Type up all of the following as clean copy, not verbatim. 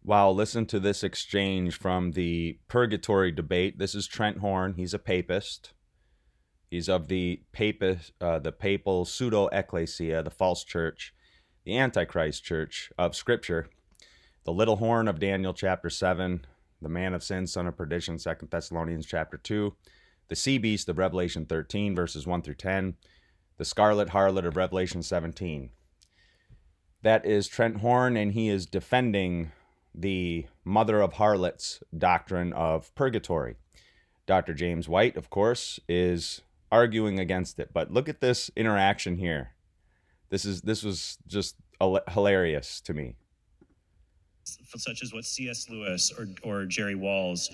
Wow, listen to this exchange from the Purgatory debate. This is Trent Horn. He's a papist. He's of the papal pseudo-ecclesia, the false church, the Antichrist church of Scripture, the little horn of Daniel chapter 7, the man of sin, son of perdition, 2 Thessalonians chapter 2, the sea beast of Revelation 13, verses 1 through 10, the scarlet harlot of Revelation 17. That is Trent Horn, and he is defending the mother of harlots doctrine of purgatory. Dr. James White, of course, is arguing against it. But look at this interaction here. This was just hilarious to me. Such as what C.S. Lewis or Jerry Walls.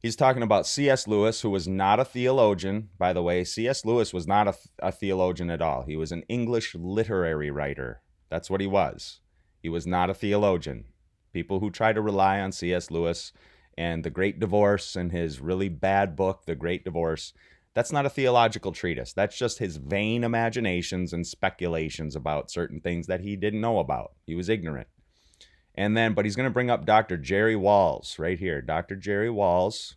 He's talking about C.S. Lewis, who was not a theologian. By the way, C.S. Lewis was not a theologian at all. He was an English literary writer. That's what he was. He was not a theologian. People who try to rely on C.S. Lewis and The Great Divorce and his really bad book, The Great Divorce, that's not a theological treatise. That's just his vain imaginations and speculations about certain things that he didn't know about. He was ignorant. But he's going to bring up Dr. Jerry Walls right here. Dr. Jerry Walls,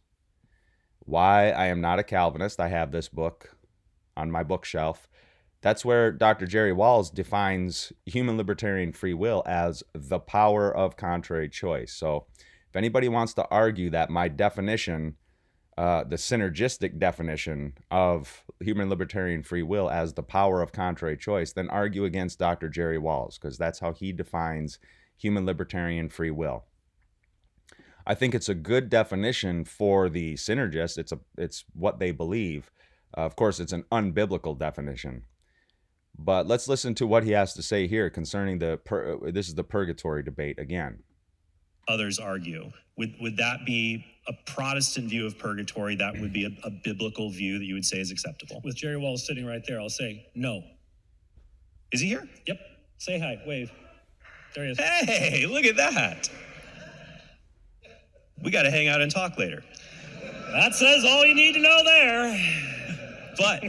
Why I Am Not a Calvinist. I have this book on my bookshelf. That's where Dr. Jerry Walls defines human libertarian free will as the power of contrary choice. So if anybody wants to argue that my definition, the synergistic definition of human libertarian free will as the power of contrary choice, then argue against Dr. Jerry Walls, because that's how he defines human libertarian free will. I think it's a good definition for the synergist. It's what they believe. Of course, it's an unbiblical definition. But let's listen to what he has to say here concerning this is the purgatory debate again. Others argue. Would that be a Protestant view of purgatory? That would be a biblical view that you would say is acceptable? With Jerry Walls sitting right there, I'll say no. Is he here? Yep. Say hi. Wave. There he is. Hey, look at that. We got to hang out and talk later. That says all you need to know there. But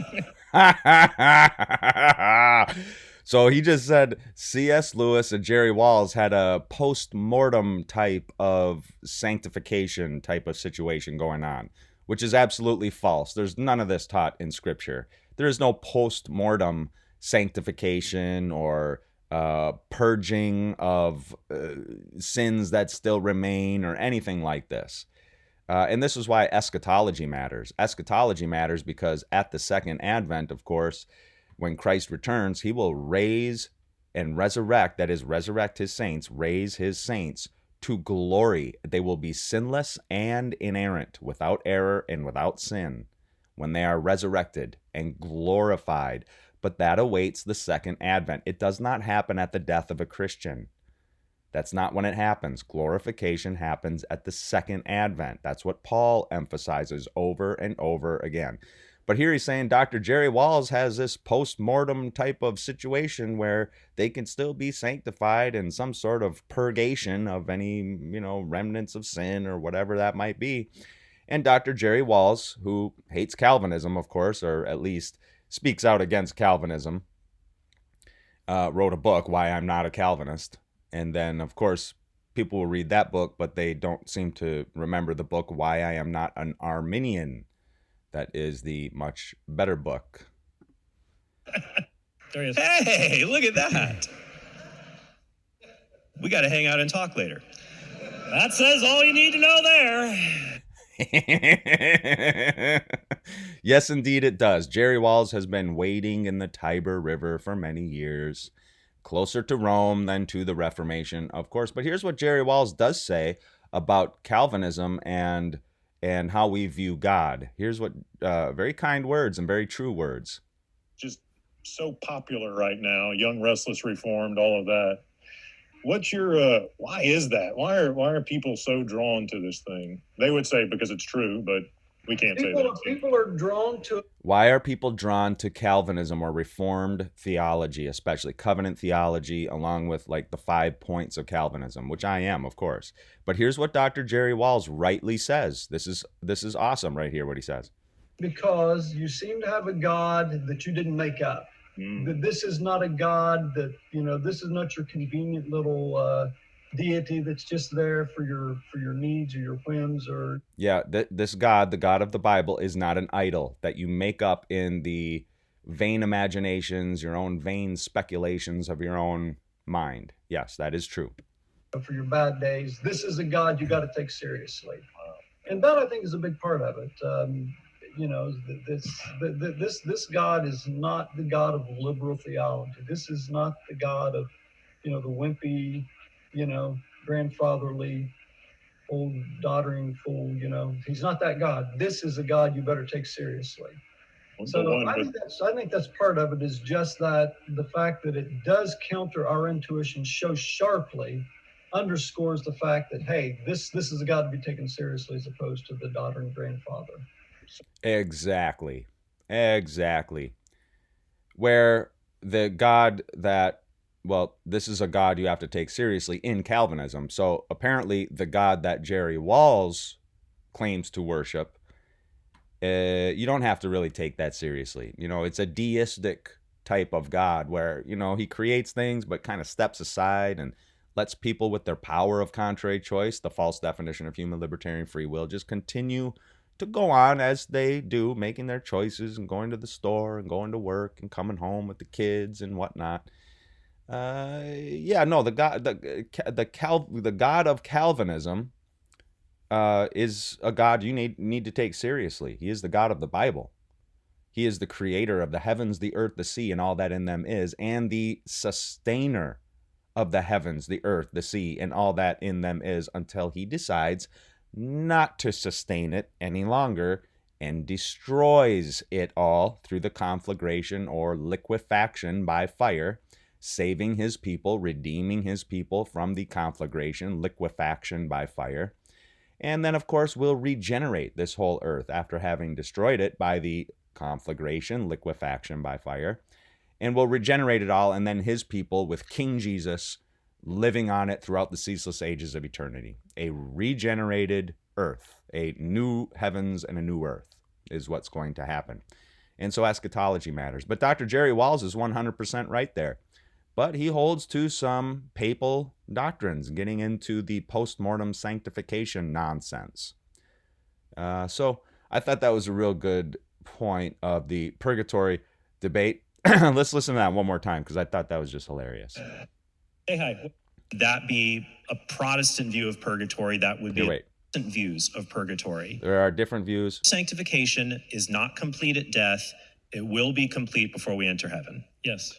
so he just said C.S. Lewis and Jerry Walls had a post-mortem type of sanctification type of situation going on, which is absolutely false. There's none of this taught in Scripture. There is no post-mortem sanctification or purging of sins that still remain or anything like this. And this is why eschatology matters. Eschatology matters because at the second advent, of course, when Christ returns, he will raise and resurrect, that is, resurrect his saints, raise his saints to glory. They will be sinless and inerrant, without error and without sin, when they are resurrected and glorified. But that awaits the second advent. It does not happen at the death of a Christian. That's not when it happens. Glorification happens at the second advent. That's what Paul emphasizes over and over again. But here he's saying Dr. Jerry Walls has this post-mortem type of situation where they can still be sanctified in some sort of purgation of any, remnants of sin or whatever that might be. And Dr. Jerry Walls, who hates Calvinism, of course, or at least speaks out against Calvinism, wrote a book, Why I'm Not a Calvinist. And then, of course, people will read that book, but they don't seem to remember the book, Why I Am Not an Arminian. That is the much better book. There he is. Hey, look at that. We got to hang out and talk later. That says all you need to know there. Yes, indeed it does. Jerry Walls has been wading in the Tiber River for many years, closer to Rome than to the Reformation, of course. But here's what Jerry Walls does say about Calvinism and how we view God. Here's what very kind words and very true words. Just so popular right now, Young, Restless, Reformed, all of that. What's your why is that? Why are people so drawn to this thing? They would say because it's true, but we can't say that. People are drawn to. Why are people drawn to Calvinism or Reformed theology, especially covenant theology, along with like the 5 points of Calvinism, which I am, of course. But here's what Dr. Jerry Walls rightly says. This is awesome right here, what he says. Because you seem to have a God that you didn't make up. That this is not a God that, this is not your convenient little deity that's just there for your needs or your whims or Yeah, this God, the God of the Bible, is not an idol that you make up in the vain imaginations, your own vain speculations of your own mind. Yes, that is true. for your bad days. This is a God you got to take seriously, and that I think is a big part of it. This God is not the God of liberal theology. This is not the God of the wimpy, grandfatherly, old doddering fool. He's not that God. This is a God you better take seriously. So I think that's part of it, is just that the fact that it does counter our intuition so sharply underscores the fact that, hey, this is a God to be taken seriously as opposed to the doddering grandfather. Exactly. Exactly. Where the God that, well, this is a God you have to take seriously in Calvinism. So apparently the God that Jerry Walls claims to worship, you don't have to really take that seriously. It's a deistic type of God where, he creates things but kind of steps aside and lets people with their power of contrary choice, the false definition of human libertarian free will, just continue to go on as they do, making their choices and going to the store and going to work and coming home with the kids and whatnot. The God of Calvinism is a God you need to take seriously. He is the God of the Bible. He is the creator of the heavens, the earth, the sea, and all that in them is, and the sustainer of the heavens, the earth, the sea, and all that in them is, until he decides not to sustain it any longer and destroys it all through the conflagration or liquefaction by fire, saving his people, redeeming his people from the conflagration, liquefaction by fire. And then, of course, we'll regenerate this whole earth after having destroyed it by the conflagration, liquefaction by fire. And we'll regenerate it all, and then his people with King Jesus living on it throughout the ceaseless ages of eternity. A regenerated earth, a new heavens and a new earth is what's going to happen. And so eschatology matters. But Dr. Jerry Walls is 100% right there. But he holds to some papal doctrines, getting into the postmortem sanctification nonsense. So I thought that was a real good point of the purgatory debate. Let's listen to that one more time, because I thought that was just hilarious. Say hi. That be a Protestant view of purgatory, that would be Protestant views of purgatory. There are different views. Sanctification is not complete at death. It will be complete before we enter heaven. Yes.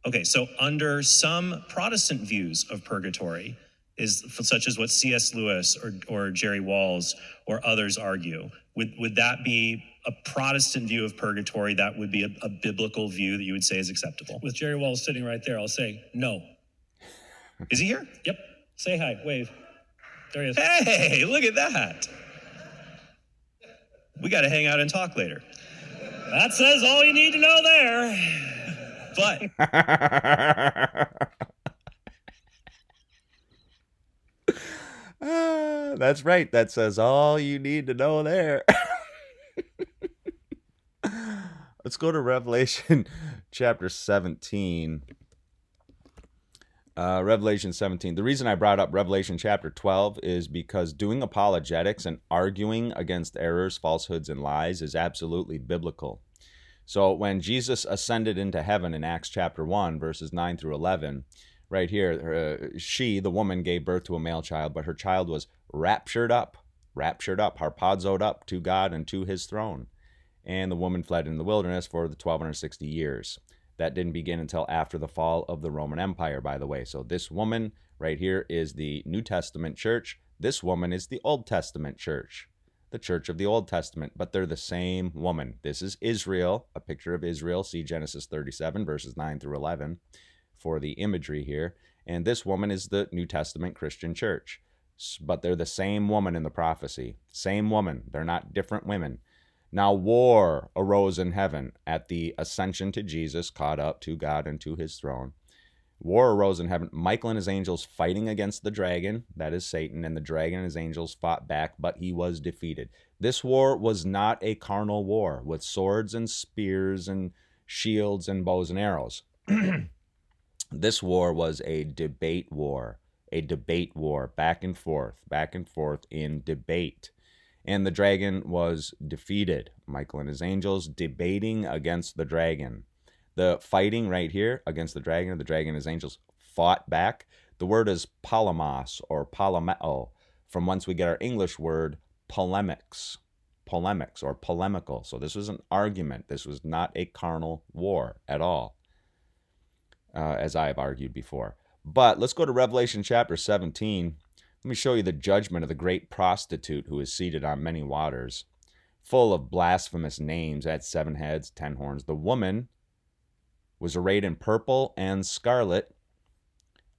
Okay, so under some Protestant views of purgatory, such as what C.S. Lewis or Jerry Walls or others argue, would that be a Protestant view of purgatory? That would be a biblical view that you would say is acceptable? With Jerry Walls sitting right there, I'll say no. Is he here? Yep. Say hi. Wave. There he is. Hey, look at that. We got to hang out and talk later. That says all you need to know there. But that's right. That says all you need to know there. Let's go to Revelation chapter 17. Revelation 17. The reason I brought up Revelation chapter 12 is because doing apologetics and arguing against errors, falsehoods, and lies is absolutely biblical. So when Jesus ascended into heaven in Acts chapter 1, verses 9 through 11, right here, she, the woman, gave birth to a male child, but her child was raptured up, harpazoed up to God and to his throne. And the woman fled in the wilderness for the 1260 years. That didn't begin until after the fall of the Roman Empire, by the way. So this woman right here is the New Testament church. This woman is the Old Testament church, the church of the Old Testament, but they're the same woman. This is Israel, a picture of Israel. See Genesis 37, verses 9 through 11 for the imagery here. And this woman is the New Testament Christian church. But they're the same woman in the prophecy. Same woman. They're not different women. Now war arose in heaven at the ascension to Jesus, caught up to God and to his throne. War arose in heaven. Michael and his angels fighting against the dragon, that is Satan, and the dragon and his angels fought back, but he was defeated. This war was not a carnal war with swords and spears and shields and bows and arrows. This war was a debate war, a debate war, back and forth in debate. And the dragon was defeated. Michael and his angels debating against the dragon. The fighting right here against the dragon and his angels fought back. The word is polemos or polemeo, from whence we get our English word polemics or polemical. So this was an argument. This was not a carnal war at all, as I have argued before. But let's go to Revelation chapter 17. Let me show you the judgment of the great prostitute who is seated on many waters, full of blasphemous names, had 7 heads, 10 horns. The woman was arrayed in purple and scarlet,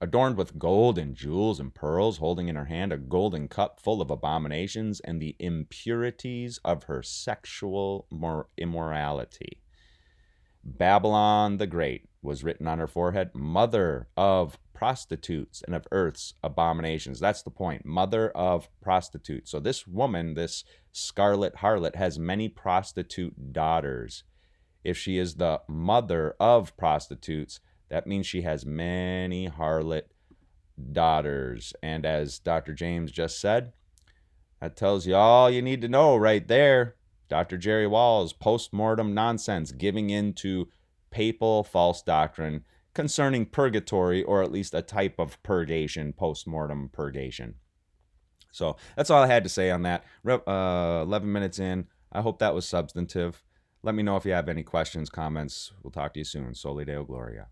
adorned with gold and jewels and pearls, holding in her hand a golden cup full of abominations and the impurities of her sexual immorality. Babylon the Great was written on her forehead, mother of prostitutes and of earth's abominations. That's the point, mother of prostitutes. So this woman, this scarlet harlot, has many prostitute daughters. If she is the mother of prostitutes, that means she has many harlot daughters. And as Dr. James just said, that tells you all you need to know right there. Dr. Jerry Walls, postmortem nonsense, giving in to papal false doctrine concerning purgatory, or at least a type of purgation, postmortem purgation. So that's all I had to say on that. 11 minutes in. I hope that was substantive. Let me know if you have any questions, comments. We'll talk to you soon. Soli Deo Gloria.